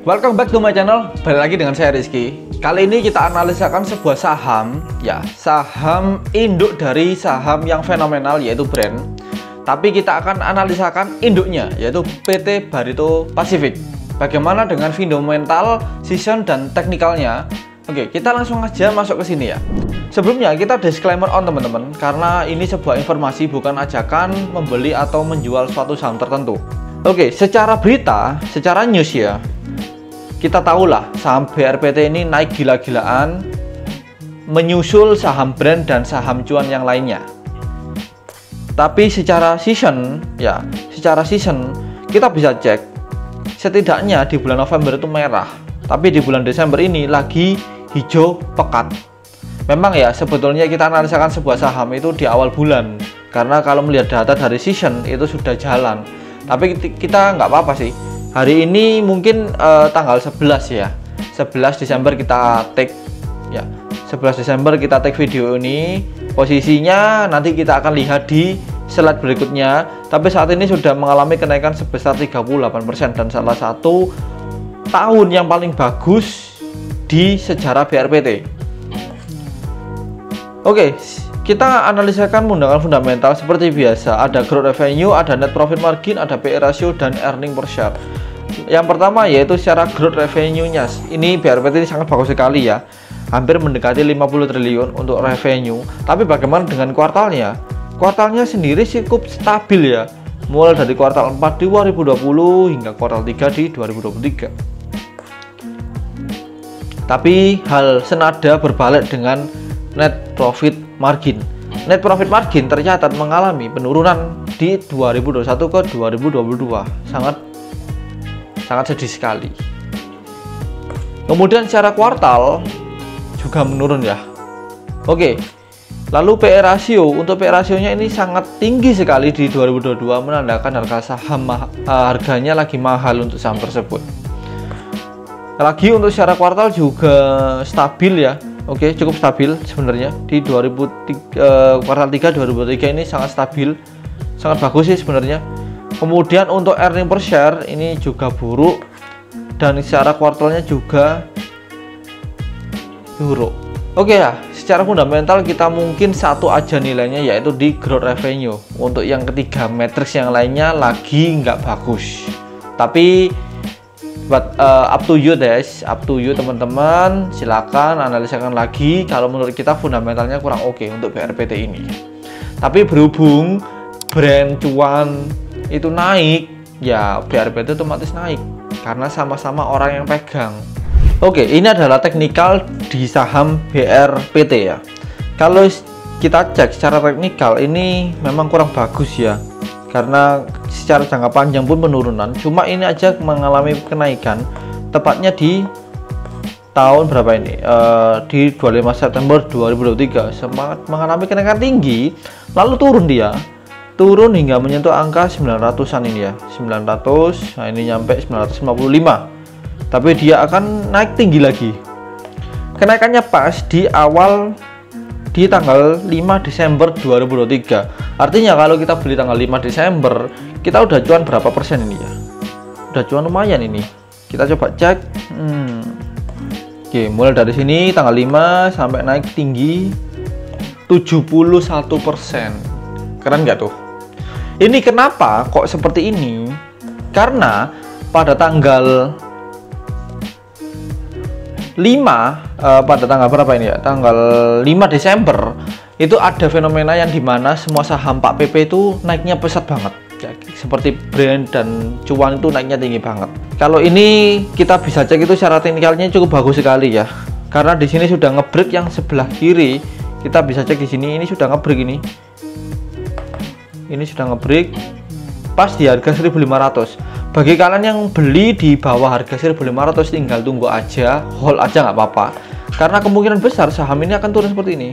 Welcome back to my channel. Balik lagi dengan saya Rizky. Kali ini kita analisakan sebuah saham, ya, saham induk dari saham yang fenomenal yaitu Brand. Tapi kita akan analisakan induknya yaitu PT Barito Pacific. Bagaimana dengan fundamental, season dan teknikalnya? Oke, kita langsung aja masuk ke sini ya. Sebelumnya kita disclaimer on teman-teman, karena ini sebuah informasi bukan ajakan membeli atau menjual suatu saham tertentu. Oke, secara berita, secara news ya, kita tahulah saham BRPT ini naik gila-gilaan menyusul saham Brand dan saham cuan yang lainnya. Tapi secara season ya, secara season kita bisa cek setidaknya di bulan November itu merah, tapi di bulan Desember ini lagi hijau pekat. Memang ya, sebetulnya kita analisakan sebuah saham itu di awal bulan, karena kalau melihat data dari season itu sudah jalan. Tapi kita nggak apa-apa sih. Hari ini mungkin tanggal 11 ya, 11 Desember kita take ya, 11 Desember kita take video ini. Posisinya nanti kita akan lihat di slide berikutnya. Tapi saat ini sudah mengalami kenaikan sebesar 38% dan salah satu tahun yang paling bagus di sejarah BRPT. Oke, kita analisakan undangan fundamental seperti biasa. Ada growth revenue, ada net profit margin, ada PE ratio, dan earning per share. Yang pertama yaitu secara growth revenue-nya. Ini BRPT ini sangat bagus sekali ya. Hampir mendekati 50 triliun untuk revenue. Tapi bagaimana dengan kuartalnya? Kuartalnya sendiri cukup stabil ya. Mulai dari kuartal 4 di 2020 hingga kuartal 3 di 2023. Tapi hal senada berbalik dengan net profit margin. Net profit margin tercatat mengalami penurunan di 2021 ke 2022. Sangat sedih sekali. Kemudian secara kuartal juga menurun ya. Oke. Lalu PE ratio, untuk PE rasionya ini sangat tinggi sekali di 2022, menandakan harga saham harganya lagi mahal untuk saham tersebut. Lagi untuk secara kuartal juga stabil ya. Oke, cukup stabil sebenarnya di kuartal 3 2023 ini sangat stabil, sangat bagus sih sebenarnya. Kemudian untuk earning per share ini juga buruk dan secara kuartalnya juga buruk. Oke ya, secara fundamental kita mungkin satu aja nilainya yaitu di growth revenue. Untuk yang ketiga matriks yang lainnya lagi nggak bagus. Tapi up to you guys, up to you teman-teman, silakan analisakan lagi. Kalau menurut kita fundamentalnya kurang oke untuk BRPT ini. Tapi berhubung Brand cuan itu naik, ya BRPT otomatis naik karena sama-sama orang yang pegang. Oke, ini adalah teknikal di saham BRPT ya. Kalau kita cek secara teknikal ini memang kurang bagus ya, karena secara jangka panjang pun penurunan. Cuma ini aja mengalami kenaikan tepatnya di tahun berapa ini, di 25 September 2023 sempat mengalami kenaikan tinggi, lalu turun hingga menyentuh angka 900-an ini ya, 900. Nah ini nyampe 955, tapi dia akan naik tinggi lagi. Kenaikannya pas di tanggal 5 Desember 2023. Artinya kalau kita beli tanggal 5 Desember, kita udah cuan berapa persen ini ya? Udah cuan lumayan ini. Kita coba cek. Oke, mulai dari sini tanggal 5 sampai naik tinggi 71%. Keren nggak tuh? Ini kenapa kok seperti ini? Karena pada tanggal 5 pada tanggal berapa ini ya? Tanggal 5 Desember itu ada fenomena yang dimana semua saham Pak PP itu naiknya pesat banget ya, seperti Brand dan cuan itu naiknya tinggi banget. Kalau ini kita bisa cek itu secara teknikalnya cukup bagus sekali ya, karena di sini sudah ngebreak yang sebelah kiri. Kita bisa cek di sini, ini sudah ngebreak ini sudah ngebreak pas di harga 1.500. Bagi kalian yang beli di bawah harga 1.500 tinggal tunggu aja, hold aja nggak apa-apa, karena kemungkinan besar saham ini akan turun seperti ini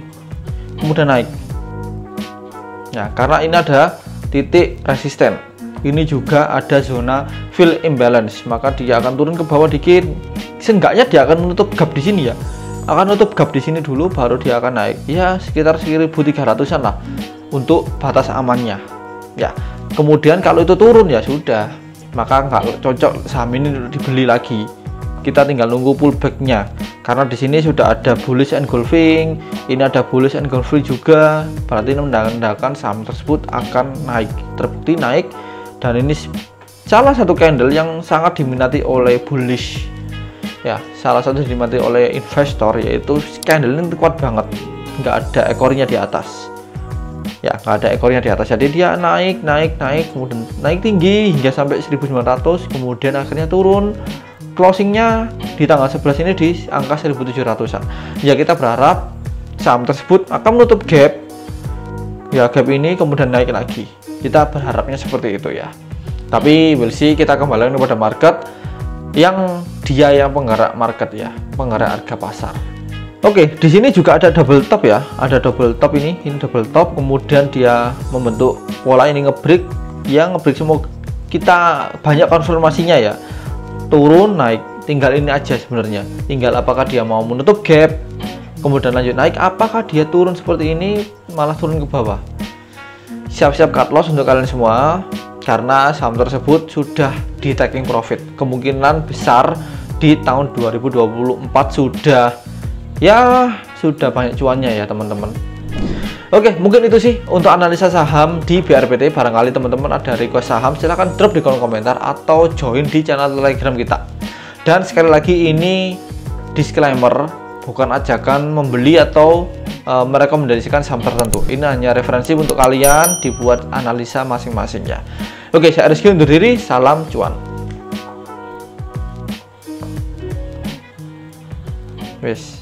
kemudian naik ya, karena ini ada titik resisten, ini juga ada zona fill imbalance, maka dia akan turun ke bawah dikit. Seenggaknya dia akan menutup gap di sini ya, akan nutup gap di sini dulu baru dia akan naik ya, sekitar 1.300-an lah untuk batas amannya ya. Kemudian kalau itu turun ya sudah, maka nggak cocok saham ini dibeli lagi kita tinggal nunggu pullbacknya, karena di sini sudah ada bullish engulfing, ini ada bullish engulfing juga, berarti ini menandakan saham tersebut akan naik, terbukti naik. Dan ini salah satu candle yang sangat diminati oleh bullish ya, salah satu diminati oleh investor, yaitu candle ini kuat banget, nggak ada ekornya di atas ya, nggak ada ekornya di atas. Jadi dia naik, kemudian naik tinggi hingga sampai 1900, kemudian akhirnya turun, closingnya di tanggal 11 ini di angka 1700-an. Ya, kita berharap saham tersebut akan menutup gap ya, gap ini kemudian naik lagi, kita berharapnya seperti itu ya. Tapi we'll see, kita kembali kepada market yang dia yang penggerak market ya, penggerak harga pasar. Oke, di sini juga ada double top ya, ada double top, ini double top, kemudian dia membentuk pola ini ngebreak, yang ngebreak semua kita banyak konfirmasinya ya, turun naik, tinggal ini aja sebenarnya, tinggal apakah dia mau menutup gap kemudian lanjut naik, apakah dia turun seperti ini malah turun ke bawah. Siap-siap cut loss untuk kalian semua, karena saham tersebut sudah di taking profit, kemungkinan besar di tahun 2024 sudah banyak cuannya ya teman-teman. Oke, mungkin itu sih untuk analisa saham di BRPT. Barangkali teman-teman ada request saham, silahkan drop di kolom komentar atau join di channel Telegram kita. Dan sekali lagi, ini disclaimer, bukan ajakan membeli atau merekomendasikan saham tertentu. Ini hanya referensi untuk kalian, dibuat analisa masing-masing ya. Oke, saya Rizky undur diri, salam cuan. Wes.